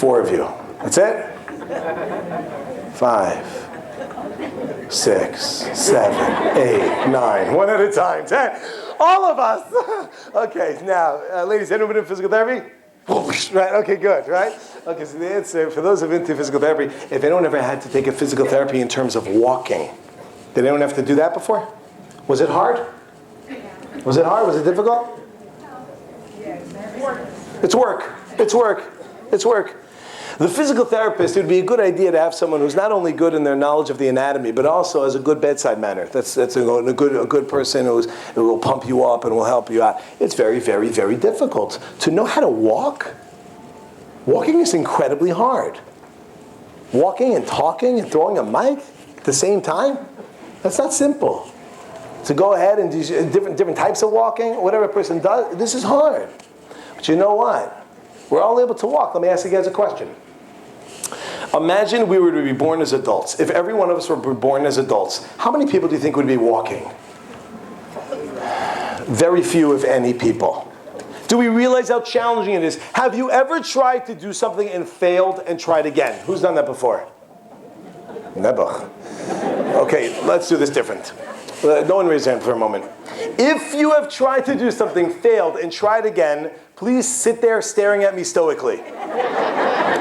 4 of you. That's it? 5. 6, 7, 8, 9. One at a time. 10. All of us. Okay, now, ladies, anyone been in physical therapy? Right, okay, good, right? Okay, so the answer, for those who have been through physical therapy, if anyone ever had to take a physical therapy in terms of walking, did anyone have to do that before? Was it hard? Was it hard? Was it difficult? It's work. It's work. It's work. The physical therapist, it would be a good idea to have someone who's not only good in their knowledge of the anatomy, but also has a good bedside manner. That's a good person who will pump you up and will help you out. It's very, very, very difficult to know how to walk. Walking is incredibly hard. Walking and talking and throwing a mic at the same time, that's not simple. To go ahead and do different types of walking, whatever a person does, this is hard. But you know what? We're all able to walk. Let me ask you guys a question. Imagine we were to be born as adults. If every one of us were born as adults, how many people do you think would be walking? Very few, if any, people. Do we realize how challenging it is? Have you ever tried to do something and failed and tried again? Who's done that before? Nebuch. Okay, let's do this different. No one raise their hand for a moment. If you have tried to do something, failed, and tried again, Please sit there staring at me stoically.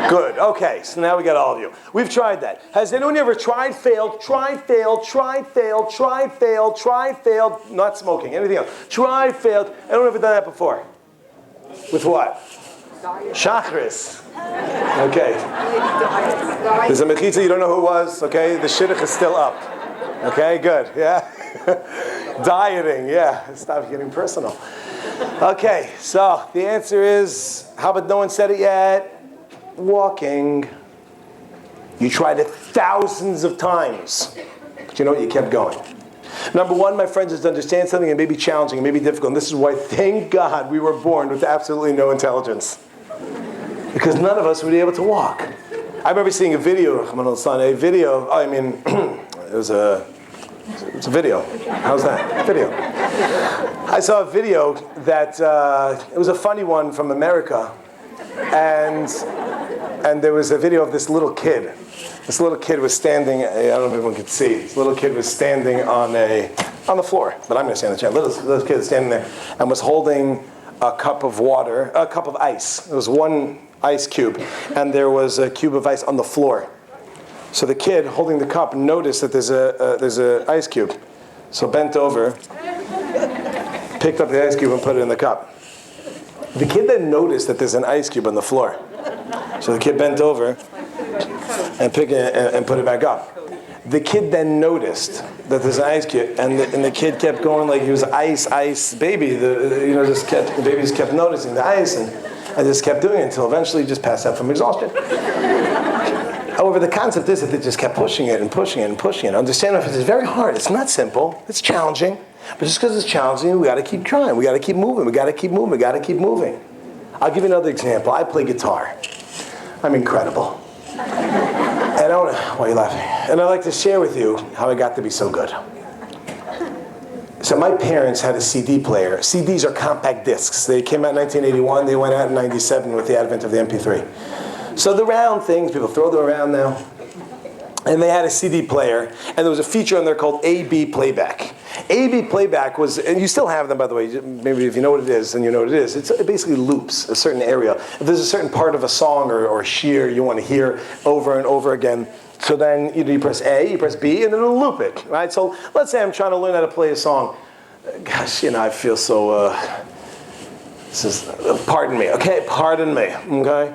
Good. Okay, so now we got all of you. We've tried that. Has anyone ever tried, failed, tried, failed, tried, failed, tried, failed, tried, failed, not smoking, anything else? Tried, failed. Anyone ever done that before? With what? Shachris. Okay. There's a mechitza, you don't know who it was, okay? The shidduch is still up. Okay, good, yeah. Dieting, yeah. Stop getting personal. Okay, so the answer is, how about no one said it yet? Walking. You tried it thousands of times. But you know what? You kept going. Number one, my friends, is to understand something. It may be challenging, it may be difficult. And this is why, thank God, we were born with absolutely no intelligence. Because none of us would be able to walk. I remember seeing a video, it was a video. How's that? Video. I saw a video that, it was a funny one from America. And there was a video of this little kid. This little kid was standing, I don't know if everyone could see, this little kid was standing on the floor, but I'm going to stand on the chair. Little kid was standing there and was holding a cup of water, a cup of ice. There was one ice cube, and there was a cube of ice on the floor. So the kid holding the cup noticed that there's a ice cube. So bent over, picked up the ice cube and put it in the cup. The kid then noticed that there's an ice cube on the floor. So the kid bent over and picked it and put it back up. The kid then noticed that there's an ice cube, and the kid kept going like he was ice, baby. The baby just kept noticing the ice and just kept doing it until eventually he just passed out from exhaustion. However, the concept is that they just kept pushing it and pushing it and pushing it. Understand that it's very hard. It's not simple. It's challenging. But just because it's challenging, we got to keep trying. We got to keep moving. We got to keep moving. We got to keep moving. I'll give you another example. I play guitar. I'm incredible. And why are you laughing? And I'd like to share with you how I got to be so good. So my parents had a CD player. CDs are compact discs. They came out in 1981. They went out in 97 with the advent of the MP3. So the round things, people throw them around now. And they had a CD player, and there was a feature on there called A-B playback. A-B playback was, and you still have them, by the way, maybe if you know what it is, then you know what it is. It basically loops a certain area. If there's a certain part of a song or shir you want to hear over and over again, so then you press A, you press B, and then it'll loop it, right? So let's say I'm trying to learn how to play a song. Gosh, I feel so, pardon me, okay? Pardon me, okay?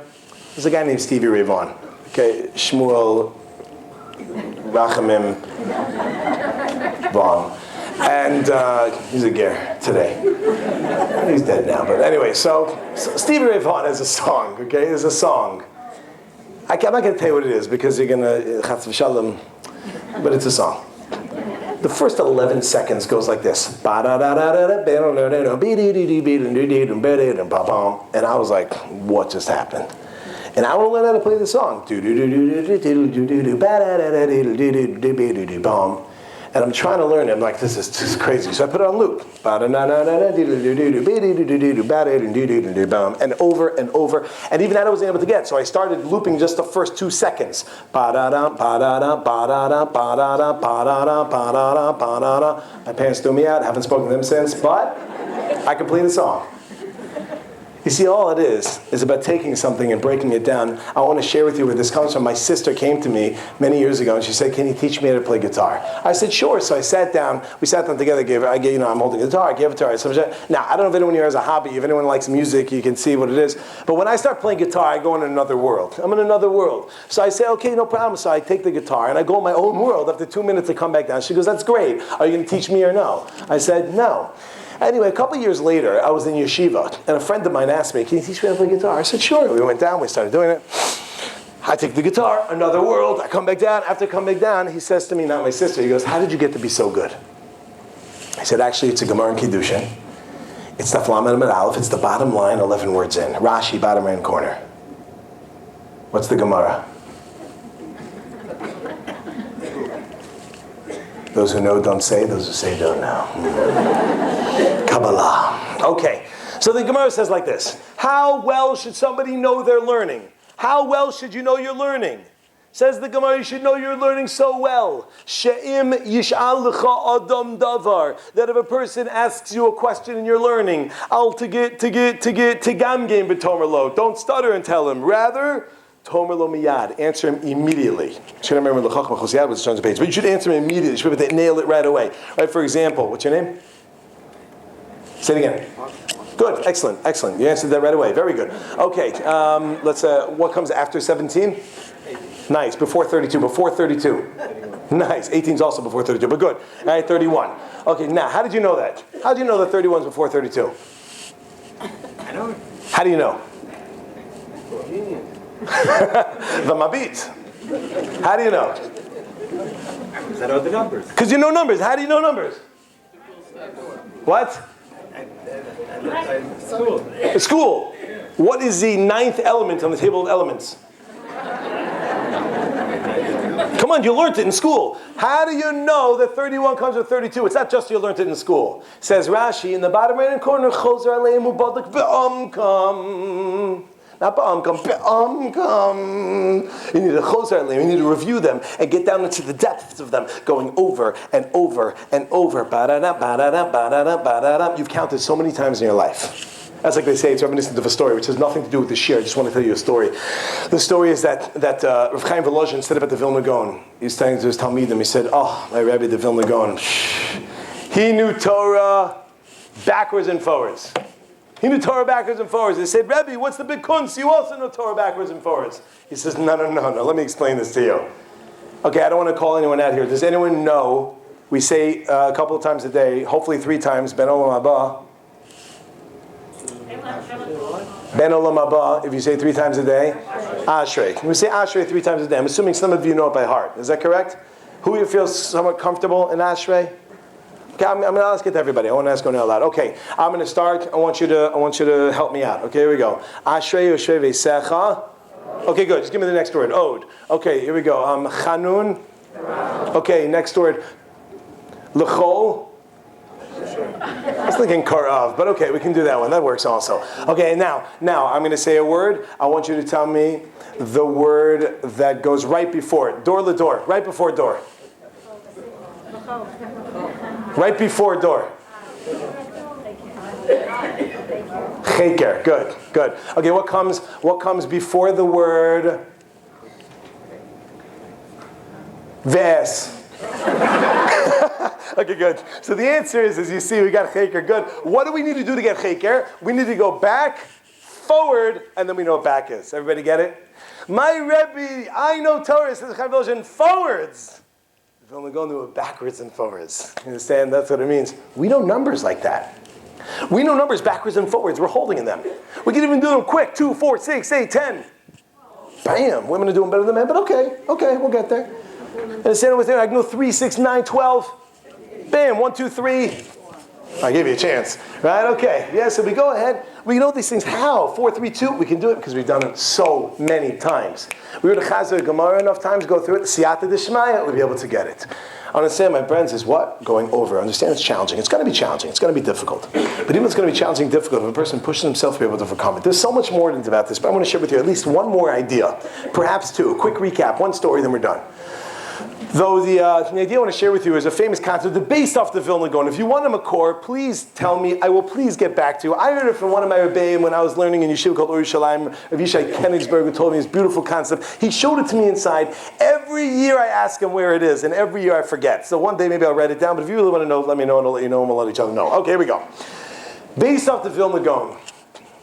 There's a guy named Stevie Ray Vaughan, okay? Shmuel Rachamim Vaughan. And he's a ger today. He's dead now, but anyway, so Stevie Ray Vaughan has a song, okay? There's a song. I'm not going to tell you what it is because you're going to, chatz v'shalom, but it's a song. The first 11 seconds goes like this. And I was like, what just happened? And I want to learn how to play the song. And I'm trying to learn it. I'm like, this is crazy. So I put it on loop. And over and over. And even that I wasn't able to get. So I started looping just the first 2 seconds. My parents threw me out. Haven't spoken to them since. But I can play the song. You see, all it is about taking something and breaking it down. I want to share with you where this comes from. My sister came to me many years ago and she said, can you teach me how to play guitar? I said, sure. So I sat down. We sat down together. I'm holding a guitar. I gave it to her. Now, I don't know if anyone here has a hobby. If anyone likes music, you can see what it is. But when I start playing guitar, I go in another world. I'm in another world. So I say, okay, no problem. So I take the guitar and I go in my own world. After 2 minutes, I come back down. She goes, that's great. Are you going to teach me or no? I said, no. Anyway, a couple of years later, I was in yeshiva, and a friend of mine asked me, can you teach me how to play guitar? I said, sure. We went down, we started doing it. I take the guitar, another world, I come back down. After I come back down, he says to me, not my sister, he goes, how did you get to be so good? I said, actually, it's a Gemara in Kiddushin. It's the Lamed Amud Aleph, it's the bottom line, 11 words in. Rashi, bottom right corner. What's the Gemara? Those who know don't say, those who say don't know. Kabbalah. Okay, so the Gemara says like this. How well should somebody know they're learning? How well should you know you're learning? Says the Gemara, you should know you're learning so well. She'im yish'al lecha adam davar. That if a person asks you a question and you're learning, al tigam game b'tomer lo. Don't stutter and tell him. Rather, tomer lo miyad. Answer him immediately. Should I remember l'chachma chosiyad was on the page, but you should answer him immediately. You should be able to nail it right away. Right? For example, what's your name? Say it again. Good. Excellent. You answered that right away. Very good. Okay. Let's. What comes after 17? Nice. Before 32. Nice. 18 is also before 32, but good. All right, 31. Okay, now, how did you know that? How do you know that 31 is before 32? I know. How do you know? The Mabit. How do you know? Because I know the numbers. Because you know numbers. How do you know numbers? What? School. What is the ninth element on the table of elements? Come on, you learned it in school. How do you know that 31 comes with 32? It's not just you learned it in school. Says Rashi in the bottom right hand corner, Chozer aleim ubadak be'amkam. Not be'amkam, be'amkam. You need to chozer aleim. You need to review them and get down into the depths of them, going over and over and over. Ba-da-da, ba-da-da, ba-da-da, ba-da-da. You've counted so many times in your life. That's like they say, it's reminiscent of a story, which has nothing to do with the shir. I just want to tell you a story. The story is that Rav Chaim Volozhin stood up at the Vilna Gaon. He was saying to his Talmidim, he said, oh, my Rebbe, the Vilna Gaon, he knew Torah backwards and forwards. He knew Torah backwards and forwards. They said, Rebbe, what's the big kunz? You also know Torah backwards and forwards. He says, no, let me explain this to you. Okay, I don't want to call anyone out here. Does anyone know, we say a couple of times a day, hopefully 3 times, Ben Olam Haba. Ben Olam Haba, if you say 3 times a day, Ashrei. We say Ashrei 3 times a day. I'm assuming some of you know it by heart. Is that correct? Who you feel somewhat comfortable in Ashrei? Okay, I'm going to ask it to everybody. I want to ask it out loud. Okay, I'm going to start. I want you to help me out. Okay, here we go. Ashrei Yoshev Eisecha. Okay, good. Just give me the next word. Od. Okay, here we go. Chanun. Okay, next word. L'chol. I was thinking Karav, but okay, we can do that one. That works also. Okay, now I'm going to say a word. I want you to tell me the word that goes right before it. Door l'dor. Right before door. Right before door. Cheker. Good. Okay, what comes before the word Ves? Okay, good. So the answer is, as you see, we got cheker. Good. What do we need to do to get cheker? We need to go back, forward, and then we know what back is. Everybody get it? My Rebbe, I know Torah, says Chaim Volozhin, forwards. We've only gone to it backwards and forwards. You understand? That's what it means. We know numbers like that. We know numbers backwards and forwards. We're holding in them. We can even do them quick. 2, 4, 6, 8, 10. Bam. Women are doing better than men, but okay, we'll get there. Understand what I'm saying? I can go 3, 6, 9, 12. Bam, 1, 2, 3. I gave you a chance, right? Okay, yeah, so we go ahead. We know these things. How? 4, 3, 2. We can do it because we've done it so many times. We were to Chazar Gemara enough times, go through it, Siyata D'Shmaya, we'll be able to get it. Understand, my friends, is what? Going over. Understand it's challenging. It's going to be challenging. It's going to be difficult. But even if it's going to be challenging, difficult, if a person pushes himself to be able to overcome it. There's so much more about this, but I want to share with you at least one more idea. Perhaps 2. A quick recap. 1 story, then we're done. Though the idea I want to share with you is a famous concept based off the Vilna Gaon. If you want a makor, please tell me. I will please get back to you. I heard it from one of my rebbeim when I was learning in yeshiva called Yerushalayim. Rav Yishai Kenigsberg, who told me this beautiful concept. He showed it to me inside. Every year I ask him where it is, and every year I forget. So one day maybe I'll write it down. But if you really want to know, let me know, and I'll let you know, and we'll let each other know. Okay, here we go. Based off the Vilna Gaon.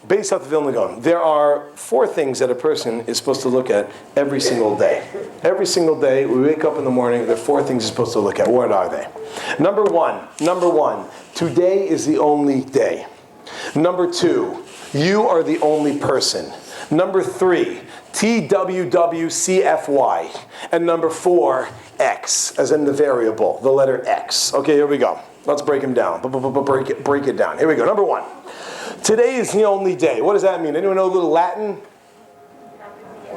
There are 4 things that a person is supposed to look at every single day. Every single day, we wake up in the morning, there are 4 things you're supposed to look at. What are they? Number one, today is the only day. Number 2, you are the only person. Number 3, TWWCFY. And number 4, X, as in the variable, the letter X. Okay, here we go. Let's break them down. Break it down. Here we go. Number 1. Today is the only day. What does that mean? Anyone know a little Latin?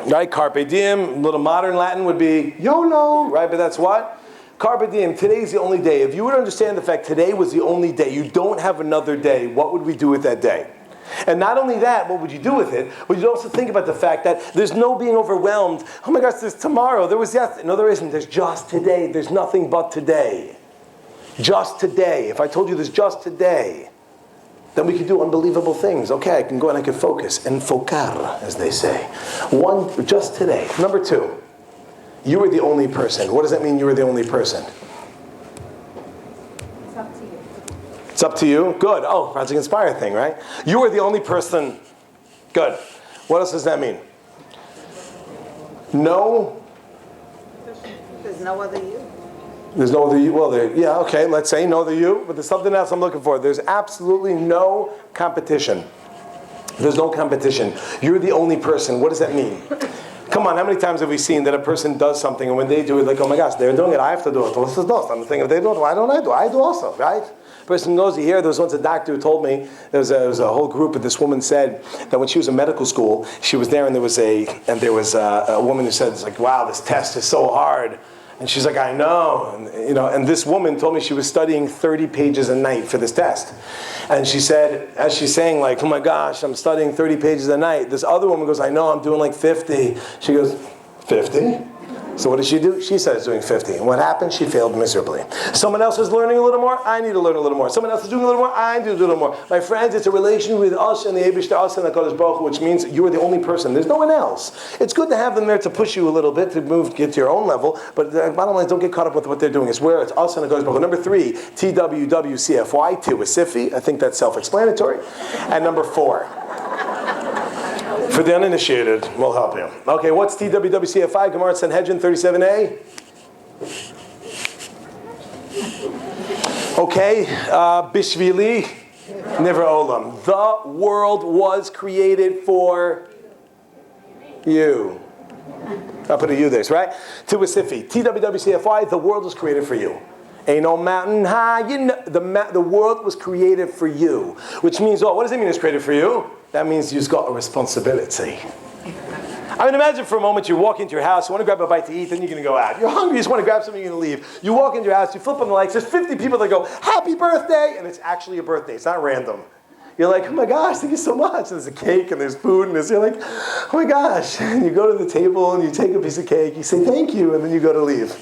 Right, carpe diem. A little modern Latin would be YOLO, right? But that's what? Carpe diem. Today is the only day. If you would understand the fact today was the only day, you don't have another day, what would we do with that day? And not only that, what would you do with it? But you'd also think about the fact that there's no being overwhelmed. Oh my gosh, there's tomorrow. There was yesterday. No, there isn't. There's just today. There's nothing but today. Just today. If I told you there's just today, then we could do unbelievable things. Okay, I can go and I can focus. And focar, as they say. One, just today. Number two, you are the only person. What does that mean, you are the only person? It's up to you. It's up to you? Good. Oh, Project Inspire thing, right? You are the only person. Good. What else does that mean? No. There's no other you. There's no other you. Well, yeah, okay, let's say no other you, but there's something else I'm looking for. There's absolutely no competition. There's no competition. You're the only person. What does that mean? Come on, how many times have we seen that a person does something and when they do it, like, oh my gosh, they're doing it, I have to do it. What's this? I'm thinking, if they don't, why don't I do it? I do also, right? Person goes here. There was once a doctor who told me there was a whole group, and this woman said that when she was in medical school, she was there, and there was a woman who said, it's like, wow, this test is so hard. And she's like, I know. And this woman told me she was studying 30 pages a night for this test. And she said, as she's saying, like, oh my gosh, I'm studying 30 pages a night. This other woman goes, I know, I'm doing like 50. She goes, 50? So what did she do? She said it's doing 50. And what happened? She failed miserably. Someone else is learning a little more. I need to learn a little more. Someone else is doing a little more. I need to do a little more. My friends, it's a relation with us and the Eibishter, us and the Kodesh Baruch Hu, which means you are the only person. There's no one else. It's good to have them there to push you a little bit, to get to your own level. But the bottom line is don't get caught up with what they're doing. It's where it's us and the Kodesh Baruch Hu. Number 3, TWWCFY, Tiwasifi. I think that's self-explanatory. And number 4. For the uninitiated, we'll help you. Okay, what's TWWCFI? Gemara Sanhedrin 37a. Okay, Bishvili, Never Olam. The world was created for you. I'll put a you there, right? Tiwasifi. TWWCFI, the world was created for you. Ain't no mountain high. The world was created for you. Which means, what does it mean it's created for you? That means you've got a responsibility. I mean, imagine for a moment you walk into your house, you want to grab a bite to eat, then you're going to go out. You're hungry, you just want to grab something, you're going to leave. You walk into your house, you flip on the lights, there's 50 people that go, happy birthday! And it's actually a birthday, it's not random. You're like, oh my gosh, thank you so much. And there's a cake and there's food and you're like, oh my gosh. And you go to the table and you take a piece of cake, you say thank you, and then you go to leave.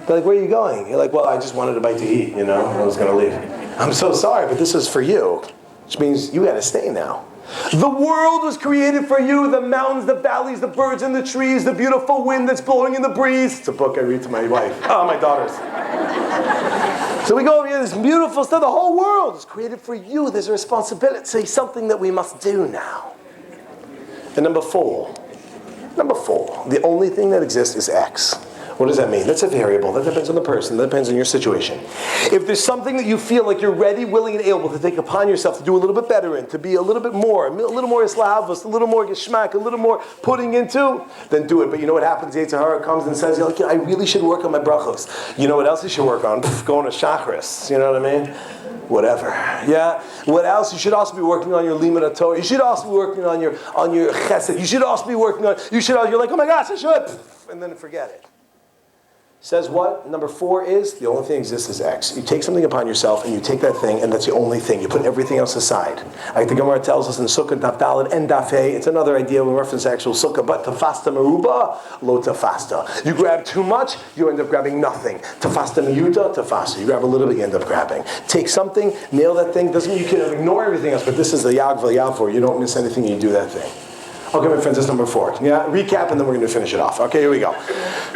They're like, where are you going? You're like, well, I just wanted a bite to eat, I was going to leave. I'm so sorry, but this is for you. Which means you got to stay now. The world was created for you. The mountains, the valleys, the birds and the trees, the beautiful wind that's blowing in the breeze. It's a book I read to my wife. My daughters. So we go over here, this beautiful stuff. The whole world is created for you. There's a responsibility, something that we must do now. And number 4, the only thing that exists is X. What does that mean? That's a variable. That depends on the person. That depends on your situation. If there's something that you feel like you're ready, willing, and able to take upon yourself to do a little bit better in, to be a little bit more islavos, a little more geschmack, a little more putting into, then do it. But you know what happens? Yetzer Hara comes and says, I really should work on my brachos. You know what else you should work on? Going to Shachris. You know what I mean? Whatever. Yeah. What else? You should also be working on your limud Torah. You should also be working on your chesed. You should also be working on. You're like, oh my gosh, I should, and then forget it. Says what? Number 4 is, the only thing that exists is X. You take something upon yourself and you take that thing and that's the only thing. You put everything else aside. Like the Gemara tells us in Sukkah, Daf Daled and Daf Hey, it's another idea when we reference actual Sukkah, but tafasta meruba, lo tafasta. You grab too much, you end up grabbing nothing. Tafasta miyuta, tafasta. You grab a little bit, you end up grabbing. Take something, nail that thing. Doesn't mean you can ignore everything else, but this is the yag v'yav. You don't miss anything, you do that thing. Okay, my friends, that's number 4. Yeah, recap, and then we're going to finish it off. Okay, here we go.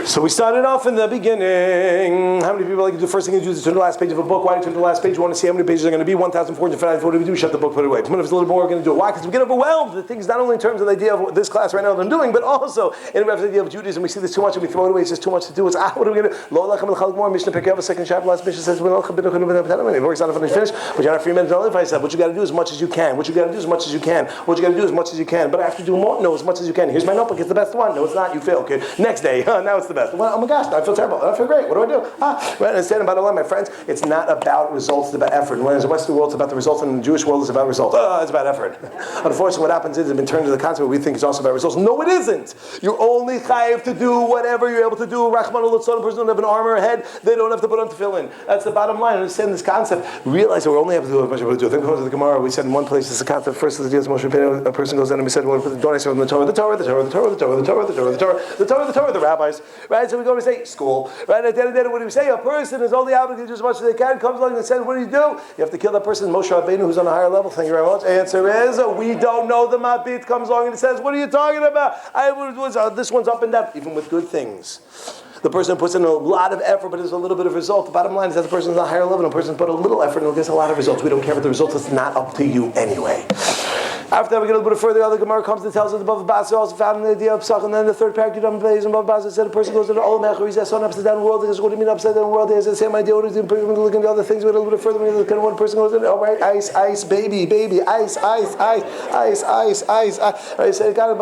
So we started off in the beginning. How many people like to do? First thing you do is turn to the last page of a book. Why do you turn to the last page? You want to see how many pages are going to be? 1,405. What do we do? Shut the book, put it away. If it's a little more, we're going to do it. Why? Because we get overwhelmed. The things not only in terms of the idea of this class right now that I'm doing, but also in the idea of Judaism. We see this too much and we throw it away. It's just too much to do. It's, what are we going to do? Lo lachem l'chaluk more. Mishnah Pirkei Avos, second chapter, last Mishnah says, it works out if I finish, but you have 3 minutes to live. I said, what you got to do as much as you can. What you got to do as much as you can. What you got to do as much as you can. But I have to do more. won't know as much as you can. Here's my notebook. It's the best one. No, it's not. You fail. Okay. Next day. Now it's the best. Well, oh my gosh. Now I feel terrible. I feel great. What do I do? Right. Understand about Allah, my friends. It's not about results. It's about effort. And when in the Western world, it's about the results, and in the Jewish world, it's about results. It's about effort. Unfortunately, what happens is it's been turned to the concept we think it's also about results. No, it isn't. You're only chayiv to do whatever you're able to do. Rahman al-Litzon, a person don't have an armor ahead. They don't have to put on tefillin. That's the bottom line. Understand this concept. Realize that we're only able to do as much as we're able to do. Think about the Gemara. We said in one place, it's a concept. First, the deal Moshe Rabbeinu, a person goes in and we said, well, don't I say the Torah, the Torah, the Torah, the Torah, the Torah, the Torah, the Torah, the Torah, the Torah, the Torah, the rabbis. Right? So we go and say school. Right? At the end of the day, what do we say? A person is only able to do as much as they can. Comes along and says, what do? You have to kill that person. Moshe Rabbeinu, who's on a higher level. Thank you very much. Answer is, we don't know. The Mabit comes along and says, what are you talking about? This one's up and down, even with good things. The person puts in a lot of effort, but there's a little bit of result. The bottom line is that the person's on a higher level, and the person put a little effort, and he'll get a lot of results. We don't care about the results. It's not up to you anyway. After that, we get a little bit further. The Gemara comes and tells us above Basa also found in the idea of Psach, and then the third paragraph above Basa said a person goes to the Olam Echor, he's an upside down world. He goes, what do you mean upside down world? He has the same idea. What is it? We're look into other things. We get a little bit further. We look at one person goes in. Oh right, ice, baby, ice. Right, he said, got it,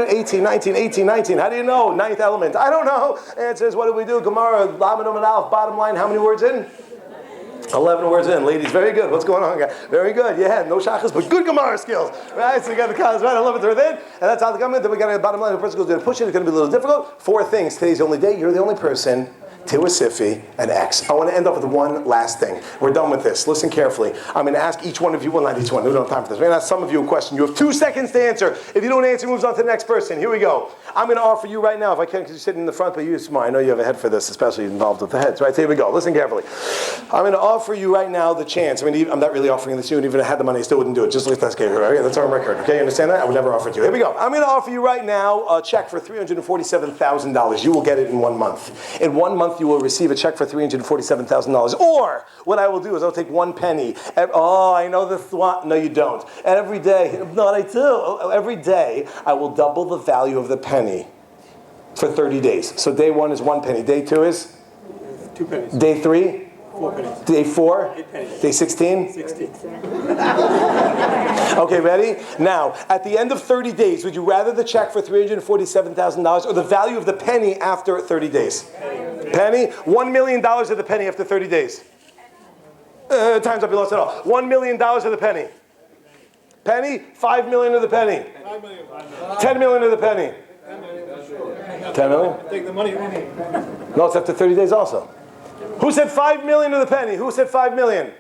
18, 19. How do you know? Ninth element. I don't know. And it says, what do we do? Gemara, Lamed Amud Aleph, bottom line. How many words in? 11 words in, ladies. Very good. What's going on, guys? Very good. Yeah, no shachas, but good Gemara skills. Right? So you got the college, right? 11th word in, and that's how the comment. Then we got the bottom line. The person goes to push it. It's going to be a little difficult. 4 things. Today's the only day. You're the only person. Tiwasifi and X. I want to end up with one last thing. We're done with this. Listen carefully. I'm going to ask each one of you, well, not each one. We don't have time for this. I'm going to ask some of you a question. You have 2 seconds to answer. If you don't answer, it moves on to the next person. Here we go. I'm going to offer you right now, if I can, because you're sitting in the front, but you're smart. I know you have a head for this, especially involved with the heads, right? So here we go. Listen carefully. I'm going to offer you right now the chance. I mean, I'm not really offering this to you, and even if I had the money, I still wouldn't do it. Just like that's okay, right? That's our record. Okay, you understand that? I would never offer it to you. Here we go. I'm going to offer you right now a check for $347,000. You will get it in 1 month. In 1 month, you will receive a check for $347,000. Or what I will do is I'll take 1 penny. I know this one. No, you don't. Every day, no, I do. Every day, I will double the value of the penny for 30 days. So day 1 is 1 penny. Day 2 is 2 pennies. Day 3. 4 pennies. Day 4? 8 pennies. Day 16? 16. Okay, ready? Now, at the end of 30 days, would you rather the check for $347,000 or the value of the penny after 30 days? Penny? $1 million of the penny after 30 days. Time's up, you lost it all. $1 million of the penny. Penny? $5 million of the penny. 10 million of the penny. 10 million? Take the money. No, it's after 30 days also. Who said 5 million of the penny? Who said 5 million?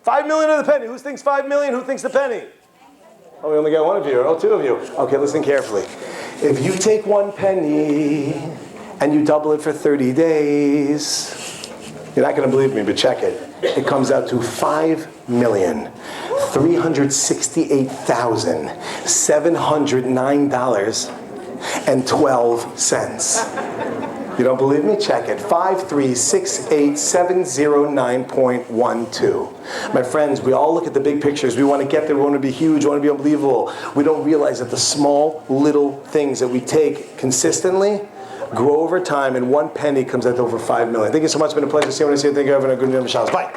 5 million of the penny. Who thinks 5 million? Who thinks the penny? Oh, we only got 1 of you. Oh, 2 of you. Okay, listen carefully. If you take 1 penny and you double it for 30 days, you're not going to believe me, but check it. It comes out to $5,369.12. You don't believe me? Check it. 5368709.12. My friends, we all look at the big pictures. We want to get there. We want to be huge. We want to be unbelievable. We don't realize that the small, little things that we take consistently grow over time, and 1 penny comes out to over 5 million. Thank you so much. It's been a pleasure. See you when I see you. Thank you. Have a good day. Bye.